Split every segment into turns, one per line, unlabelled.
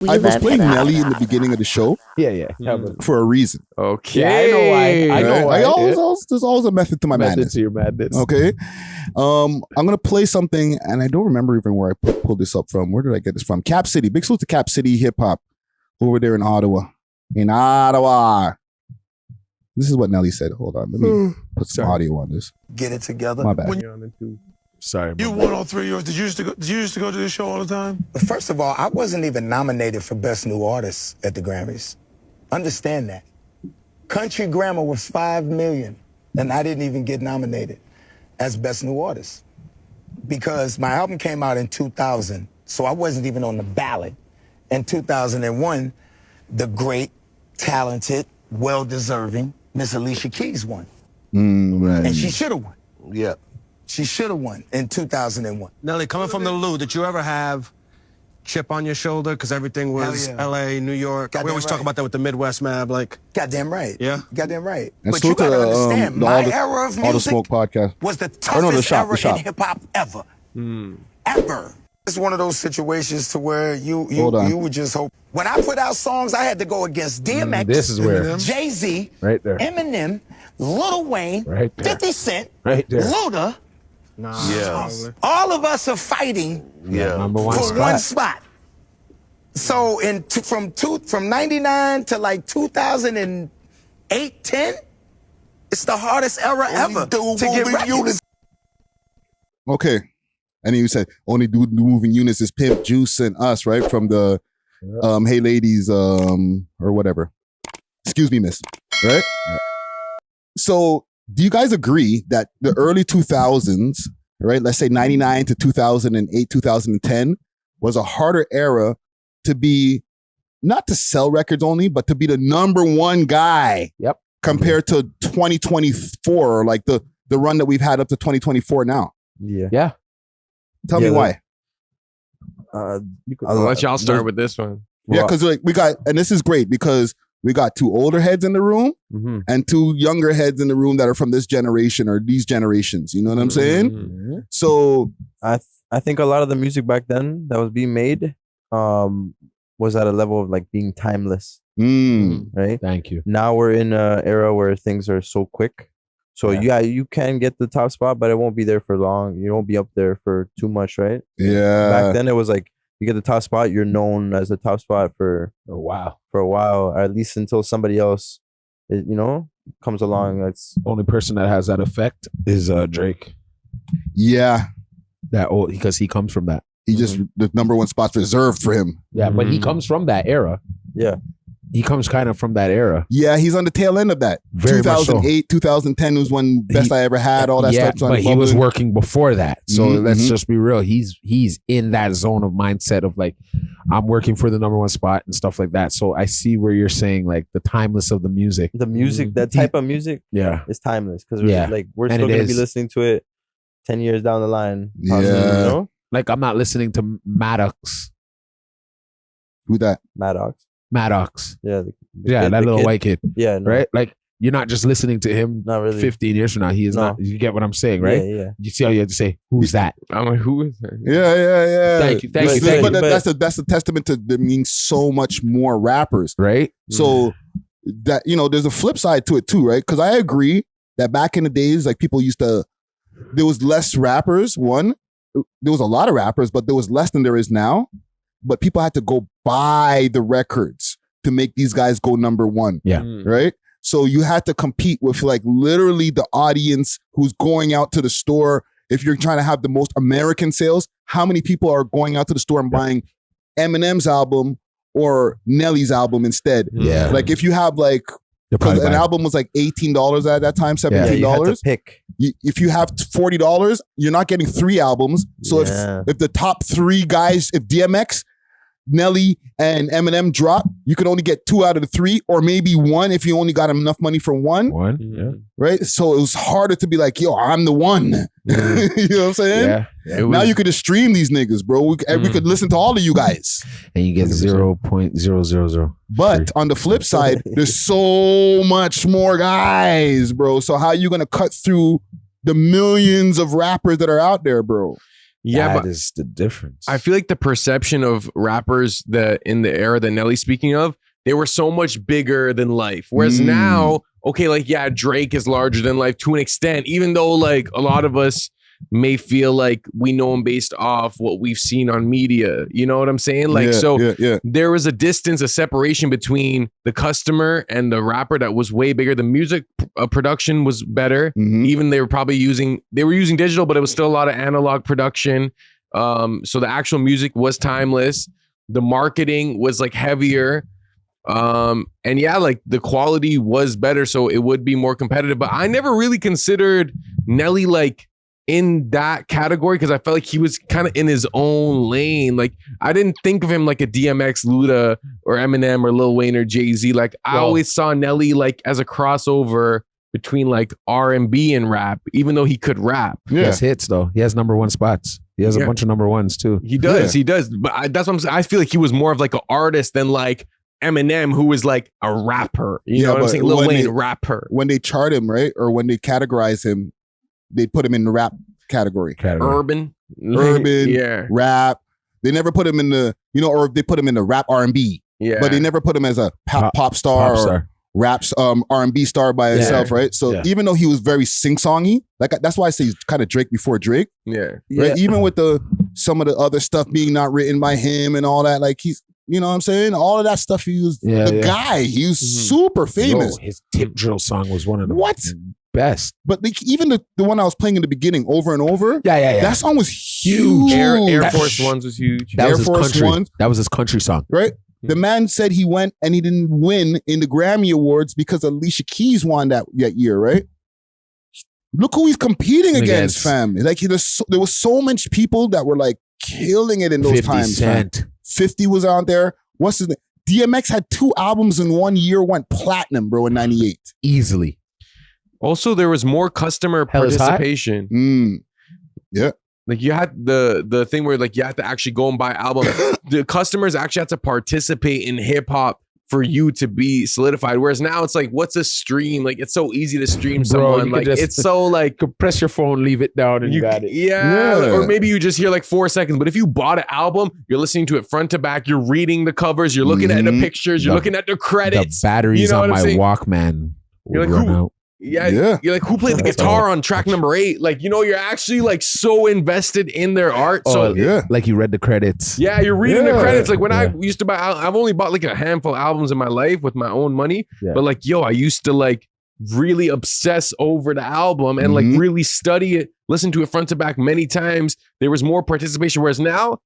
I was playing Nelly in the beginning of the show.
Yeah.
For a reason.
Okay.
Yeah, I know why. I know why.
There's always a method to my madness.
To your madness.
Okay. I'm gonna play something, and I don't remember even where I pulled this up from. Where did I get this from? Cap City. Big salute to Cap City hip hop over there in Ottawa. This is what Nelly said. Hold on. Let me put some audio on this.
Get it together.
My bad.
Sorry.
You won all 3 years. Did you used to go to this show all the time? First of all, I wasn't even nominated for Best New Artist at the Grammys. Understand that. Country Grammar was $5 million, and I didn't even get nominated as Best New Artist because my album came out in 2000, so I wasn't even on the ballot. In 2001, the great, talented, well-deserving Miss Alicia Keys won.
Right.
And she should have won.
Yeah.
She should have won in 2001.
Nelly, coming from the Lou, did you ever have chip on your shoulder? Because everything was L.A., New York. We always talk about that with the Midwest, man. Like,
goddamn right.
Yeah.
Goddamn right.
And
But you gotta understand, my era of
All the Smoke
music
podcast.
was the toughest era
shop.
in hip-hop ever. Ever. It's one of those situations to where you would just hope. When I put out songs, I had to go against DMX,
This is where.
Jay-Z,
Right there.
Eminem, Lil Wayne,
Right there.
50 Cent,
Right there.
Luda. All of us are fighting
Number one
for
spot.
one spot. So from 99 to like 2008, 10, it's the hardest era ever to get records.
Okay. And then you said only dude moving units is Pimp, Juice, and Us, right? From the Hey Ladies or whatever. Excuse me, miss. Right? Yeah. So do you guys agree that the early 2000s, right? Let's say 99 to 2008, 2010 was a harder era to be, not to sell records only, but to be the number one guy.
Yep.
Compared to 2024, like the run that we've had up to 2024 now.
Yeah.
Tell me why.
I'll let y'all start with this one.
Yeah, because like we got, and this is great because we got 2 older heads in the room and 2 younger heads in the room that are from this generation or these generations. You know what I'm saying? So
I think a lot of the music back then that was being made was at a level of like being timeless. Right?
Thank you.
Now we're in an era where things are so quick. So you can get the top spot, but it won't be there for long. You won't be up there for too much, right?
Yeah.
Back then it was like you get the top spot, you're known as the top spot for
a while,
or at least until somebody else, comes along. That's
only person that has that effect is Drake.
Yeah,
because he comes from that.
He just the number one spot's reserved for him.
Yeah, but he comes from that era.
Yeah.
He comes kind of from that era.
Yeah, he's on the tail end of that.
Very
2008, 2010 was when Best I Ever Had, all that stuff.
But he was working before that. So let's just be real. He's in that zone of mindset of like, I'm working for the number one spot and stuff like that. So I see where you're saying like the timeless of the music.
The music, that type of music is timeless. Because we're still going to be listening to it 10 years down the line. Possibly,
Like I'm not listening to Maddox.
Who that?
Maddox. Yeah.
That little
kid.
White kid.
Yeah. No.
Right? Like you're not just listening to him
not really.
15 years from now. He is not. You get what I'm saying, right?
Yeah.
You see how you have to say, who's that?
I'm like, who is that?
Yeah.
Thank you.
But that's a testament to there being so much more rappers.
Right?
So that, there's a flip side to it too, right? Because I agree that back in the days, like people there was less rappers, there was a lot of rappers, but there was less than there is now. But people had to go buy the records to make these guys go number one.
Yeah.
Right? So you had to compete with like literally the audience who's going out to the store. If you're trying to have the most American sales, how many people are going out to the store and buying Eminem's album or Nelly's album instead?
Yeah.
Like if you have like, because an album was like $18 at that time, $17.
Yeah, you had to pick.
If you have $40, you're not getting 3 albums. So if the top 3 guys, if DMX, Nelly, and Eminem drop, you could only get 2 out of the 3, or maybe 1 if you only got enough money for 1. Right? So it was harder to be like, yo, I'm the one. You know what I'm saying?
Yeah.
Now you could just stream these niggas, bro. We could listen to all of you guys.
And you get 0.000.
But on the flip side, there's so much more guys, bro. So how are you going to cut through the millions of rappers that are out there, bro?
Yeah,
That
but
is the difference.
I feel like the perception of rappers that in the era that Nelly's speaking of, they were so much bigger than life. Whereas now, okay, like, yeah, Drake is larger than life to an extent, even though like a lot of us may feel like we know him based off what we've seen on media. You know what I'm saying? Like, there was a distance, a separation between the customer and the rapper that was way bigger. The music production was better. Even they were using digital, but it was still a lot of analog production. So the actual music was timeless. The marketing was like heavier. And yeah, like the quality was better, so it would be more competitive. But I never really considered Nelly like in that category because I felt like he was kind of in his own lane. Like I didn't think of him like a DMX, Luda, or Eminem, or Lil Wayne, or Jay-Z. Like I always saw Nelly like as a crossover between like R&B and rap, even though he could rap.
He has hits though. He has #1 spots. He has a bunch of #1s too.
He does. But that's what I'm saying. I feel like he was more of like an artist than like Eminem, who was like a rapper. You know what I'm saying? Lil Wayne, rapper.
When they chart him, right? Or when they categorize him, they put him in the rap category.
Urban,
rap. They never put him in the, or they put him in the rap R&B. Yeah. But they never put him as a pop star or raps R&B star by himself, right? So even though he was very sing-songy, like that's why I say he's kind of Drake before Drake.
Yeah.
Right? Even with some of the other stuff being not written by him and all that, like he's, you know what I'm saying? All of that stuff, he was the guy. He was super famous.
His Tip Drill song was one of the best.
But like, even the one I was playing in the beginning over and over.
Yeah.
That song was huge.
Air Force Ones was huge.
That was his country song.
Right? The man said he went and he didn't win in the Grammy Awards because Alicia Keys won that year, right? Look who he's competing against, fam. Like there was so much people that were like killing it in those
50
times.
Cent.
Fam. 50 was out there. What's his name? DMX had 2 albums in 1 year, went platinum, bro, in 98.
Easily.
Also, there was more customer participation.
Yeah.
Like you had the thing where like you had to actually go and buy albums. The customers actually had to participate in hip hop for you to be solidified. Whereas now it's like, what's a stream? Like it's so easy to stream someone. Like it's so like,
you press your phone, leave it down, and you got it.
Yeah. Or maybe you just hear like 4 seconds. But if you bought an album, you're listening to it front to back. You're reading the covers. You're looking at the pictures. You're looking at the credits.
The batteries on my Walkman
would
run out.
Yeah. You're like, who played the guitar on track number 8? Like, you're actually like so invested in their art. So
like you read the credits.
Yeah, you're reading the credits. Like when I used to buy, I've only bought like a handful of albums in my life with my own money. Yeah. But like, I used to like really obsess over the album and like really study it, listen to it front to back many times. There was more participation. Whereas now,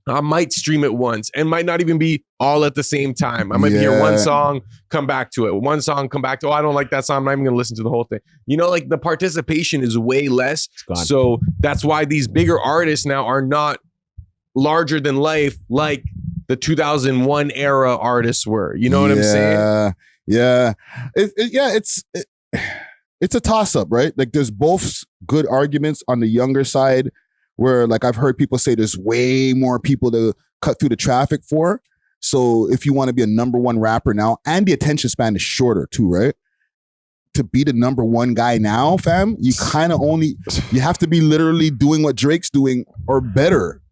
I might stream it once and might not even be all at the same time. I might hear one song, come back to it. One song, come back to, I don't like that song. I'm not even going to listen to the whole thing. Like the participation is way less. So that's why these bigger artists now are not larger than life like the 2001 era artists were. You know what I'm saying?
Yeah. It's a toss up, right? Like there's both good arguments on the younger side, where like I've heard people say there's way more people to cut through the traffic for. So if you want to be a #1 rapper now, and the attention span is shorter too, right? To be the #1 guy now, fam, you kind of you have to be literally doing what Drake's doing or better.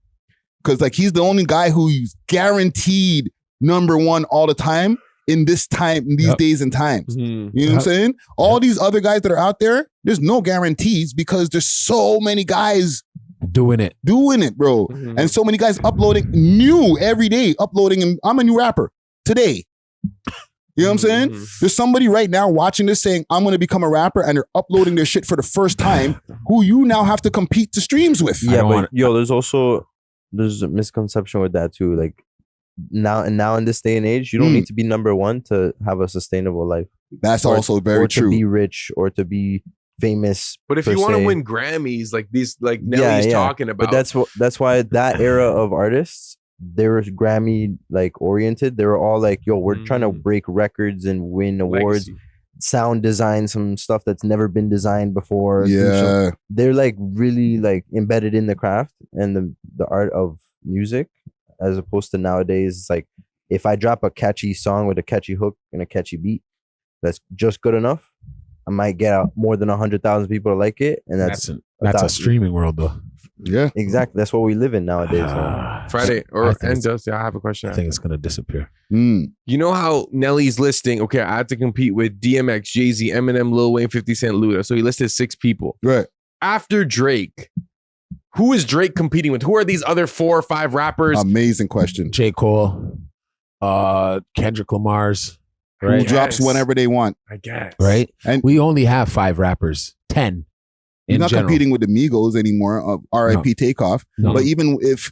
Because like he's the only guy who's guaranteed #1 all the time in these days and times. You know what I'm saying? All these other guys that are out there, there's no guarantees because there's so many guys
doing it,
bro. And so many guys uploading new every day, and I'm a new rapper today. You know what I'm saying? There's somebody right now watching this saying, I'm going to become a rapper, and they're uploading their shit for the first time, who you now have to compete to streams with.
Yeah, but there's a misconception with that too. Like now in this day and age, you don't need to be #1 to have a sustainable life.
That's also very true.
To be rich or to be famous.
But if you want to win Grammys, like these, like Nelly's talking about,
but that's why that era of artists, they were Grammy like oriented. They were all like, yo, we're trying to break records and win awards, sound design, some stuff that's never been designed before. So they're like really like embedded in the craft and the art of music, as opposed to nowadays. It's like, if I drop a catchy song with a catchy hook and a catchy beat, that's just good enough, might get out more than 100,000 people to like it, and that's
a streaming world though.
Yeah,
exactly. That's what we live in nowadays.
Friday I have a question.
I think it's gonna disappear.
You know how Nelly's listing? Okay, I had to compete with DMX, Jay-Z, Eminem, Lil Wayne, 50 Cent, Luda. So he listed 6 people.
Right.
After Drake, who is Drake competing with? Who are these other 4 or 5 rappers?
Amazing question.
J. Cole, Kendrick Lamar's, right?
Who drops whenever they want.
I guess.
Right.
And
we only have 5 rappers. 10.
You're not competing with the Migos anymore. R.I.P. Takeoff.
No.
But even if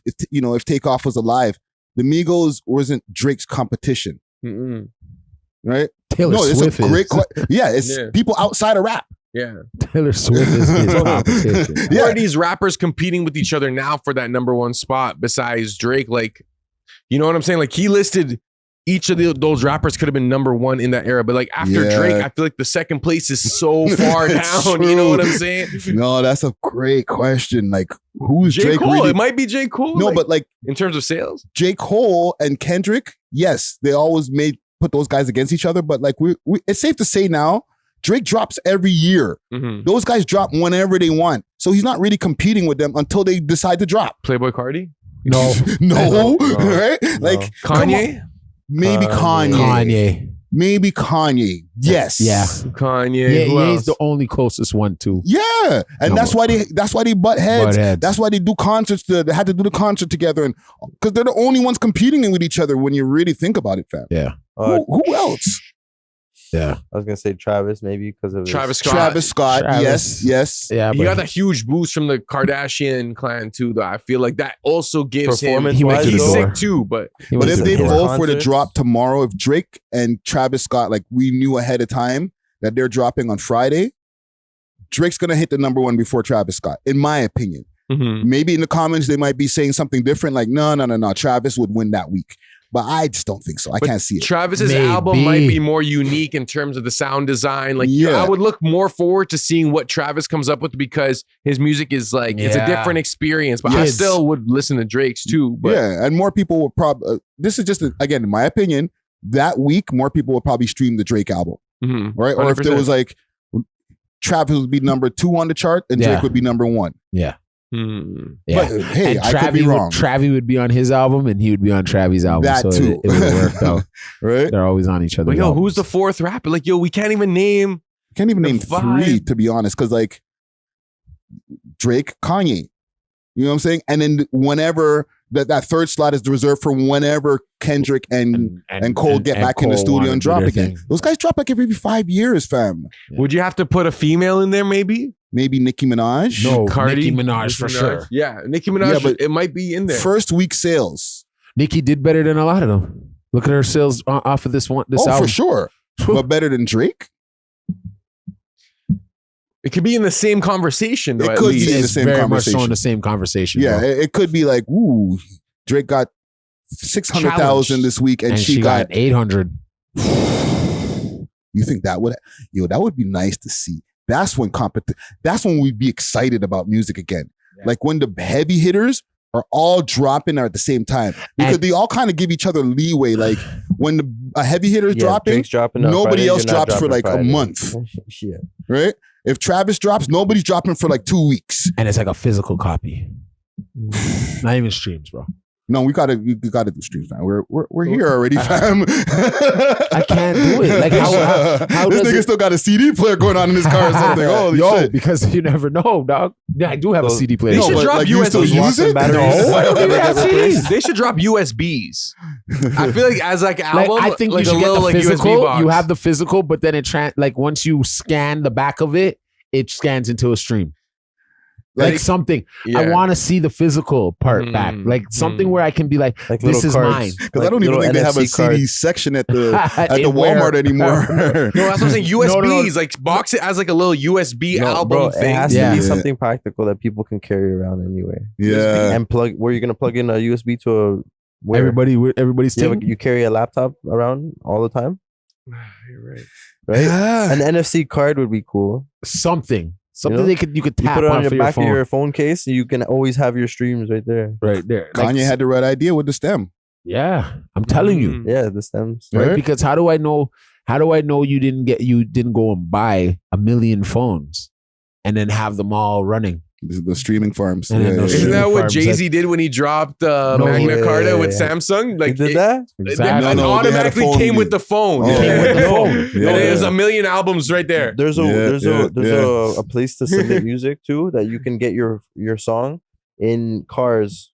Takeoff was alive, the Migos wasn't Drake's competition. Right?
Taylor Swift
it's a great it's people outside of rap.
Yeah.
Taylor Swift is his competition.
Who are these rappers competing with each other now for that number 1 spot besides Drake? Like, you know what I'm saying? Like, he listed each of those rappers could have been number 1 in that era. But like after Drake, I feel like the second place is so far down. You know what I'm saying?
No, that's a great question. Like, who's
J.
Drake?
Cole?
Really?
It might be J. Cole.
No, but like
in terms of sales,
J. Cole and Kendrick, yes, they always put those guys against each other. But like we it's safe to say now, Drake drops every year. Those guys drop whenever they want. So he's not really competing with them until they decide to drop.
Playboy Cardi?
No.
No. Right? Like
Kanye?
Maybe Kanye. Maybe Kanye. Yes.
Yeah.
Kanye.
Yeah, he's the only closest one too.
Yeah. And that's why they butt heads. That's why they do concerts. They had to do the concert together, and because they're the only ones competing with each other when you really think about it, fam.
Yeah.
Who else?
Yeah.
I was gonna say Travis, maybe because of
Travis Scott.
Travis Scott. Yes.
Yeah.
He got that huge boost from the Kardashian clan too, though. I feel like that also gives him. He's sick too, but
if they both were to drop tomorrow, if Drake and Travis Scott, like we knew ahead of time that they're dropping on Friday, Drake's gonna hit the number 1 before Travis Scott, in my opinion. Maybe in the comments they might be saying something different, like no, Travis would win that week. But I just don't think so. I can't see it.
Travis's album might be more unique in terms of the sound design. Like, I would look more forward to seeing what Travis comes up with because his music is like, it's a different experience. But I still would listen to Drake's too. But.
Yeah, and more people will probably, this is just, again, in my opinion, that week, more people will probably stream the Drake album. Right? 100%. Or if there was like, Travis would be number 2 on the chart and Drake would be number 1.
Yeah.
But hey, and I could be wrong.
Travis would be on his album and he would be on Travis' album.
That
so
too.
It would work out.
Right?
They're always on each other.
But who's the 4th rapper? Like, we can't even name.
Can't even name 3, to be honest, because like Drake, Kanye. You know what I'm saying? And then whenever that third slot is reserved for whenever Kendrick and Cole get back in the studio and drop again. Those guys drop like every 5 years, fam.
Yeah. Would you have to put a female in there maybe?
Maybe Nicki Minaj?
No,
Cardi?
Nicki Minaj for sure.
Yeah, Nicki Minaj, but it might be in there.
First week sales.
Nicki did better than a lot of them. Look at her sales off of this album.
For sure. But better than Drake?
It could be in the same conversation. Though,
it could be in the same
very
conversation.
much so in the same conversation.
Yeah, it could be like, ooh, Drake got 600,000 this week and she got
800.
You think that would, that would be nice to see. That's when we'd be excited about music again. Yeah. Like when the heavy hitters are all dropping at the same time, because they all kind of give each other leeway. Like when a heavy hitter is dropping, nobody else drops for like a month. Right? If Travis drops, nobody's dropping for like 2 weeks.
And it's like a physical copy. Not even streams, bro.
No, we gotta do streams now. We're here already, fam.
I can't do it. Like how
this nigga still got a CD player going on in his car or something. Holy shit.
Because you never know, dog. Yeah, I do have a CD player.
They should drop USBs.
No,
they should drop USBs. I feel like as like album,
I think you should get the physical. You have the physical, but then it once you scan the back of it, it scans into a stream. Like something. Yeah. I want to see the physical part back. Like something where I can be like this is mine.
Because I don't even think they have a CD section at the Walmart anymore.
No, that's what I'm saying. USBs, like box it as like a little USB album thing.
It has to be something practical that people can carry around anyway.
Yeah.
And where you're gonna plug in a USB to
everybody's thing.
You carry a laptop around all the time.
You're right.
Right? Yeah. An NFC card would be cool.
Something you could tap
put it on
your
back of your phone case. You can always have your streams right there.
Right there.
Kanye had the right idea with the stem.
Yeah, I'm telling you.
Yeah, the stems.
Right? Because how do I know How do I know you didn't go and buy 1 million phones and then have them all running?
The streaming farms.
Isn't that what Jay-Z did when he dropped Magna Carta with Samsung? Like,
he did that?
Exactly.
It automatically came with the phone.
It came with the phone.
And there's 1 million albums right there.
There's a place to submit music too, that you can get your song in cars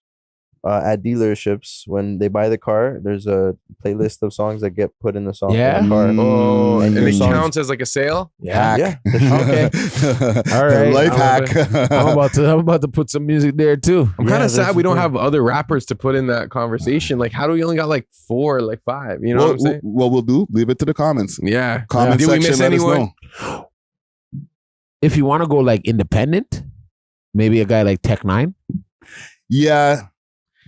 at dealerships. When they buy the car, there's a playlist of songs that get put in the song in the car.
Oh, and it
songs
counts as like a sale?
Yeah.
Okay.
All right.
Life hack.
I'm about to put some music there too.
I'm kind of sad we don't have other rappers to put in that conversation. Like, how do we only got like 4, like 5? You know what I'm saying?
What we'll do, leave it to the comments.
Yeah.
Comment
Did we
section,
miss
let us
anyone?
know.
If you want to go like independent, maybe a guy like Tech 9.
Yeah.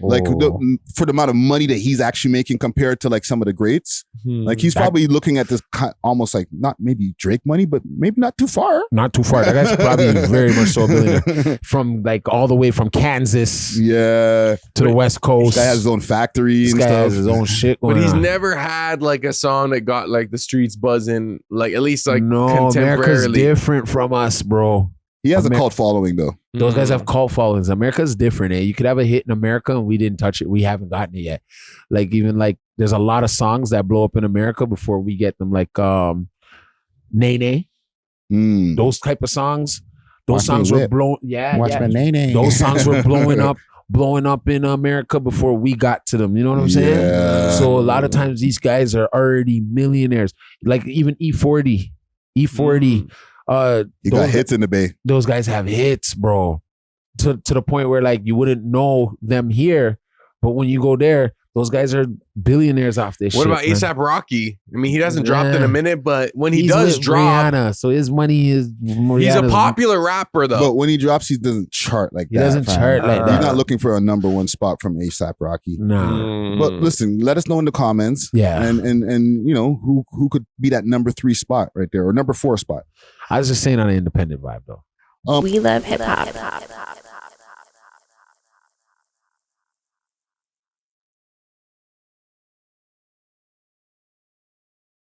Like for the amount of money that he's actually making compared to like some of the greats, like he's probably looking at this almost like not maybe Drake money, but maybe not too far.
Not too far. That guy's probably very much so a billionaire. From like all the way from Kansas,
to
the West Coast.
This guy has his own factory.
This
and
guy
stuff.
has his own shit going
But he's
on.
never had like a song that got like the streets buzzing, like at least like
No, America's
contemporarily.
different from us, bro.
He has a cult following though.
Those guys have cult followings. America's different, eh? You could have a hit in America and we didn't touch it. We haven't gotten it yet. Like even like there's a lot of songs that blow up in America before we get them. Like Nene. Those type of songs. Those songs were blown.
Watch my Nene.
Those songs were blowing up in America before we got to them. You know what I'm saying?
Yeah.
So a lot of times these guys are already millionaires. Like even E40.
He got hits in the Bay.
Those guys have hits, bro. To the point where like you wouldn't know them here, but when you go there, those guys are billionaires off this shit.
What about
man.
A$AP Rocky? I mean, he hasn't dropped in a minute, but when he
He's
does
with
drop,
Rihanna, so his money is.
he's a popular rapper though.
But when he drops, he doesn't chart like that.
He doesn't chart like that.
He's not looking for a number 1 spot from A$AP Rocky.
Nah.
But listen, let us know in the comments.
Yeah.
And you know who could be that number 3 spot right there or number 4 spot.
I was just saying on an independent vibe though.
We love hip hop.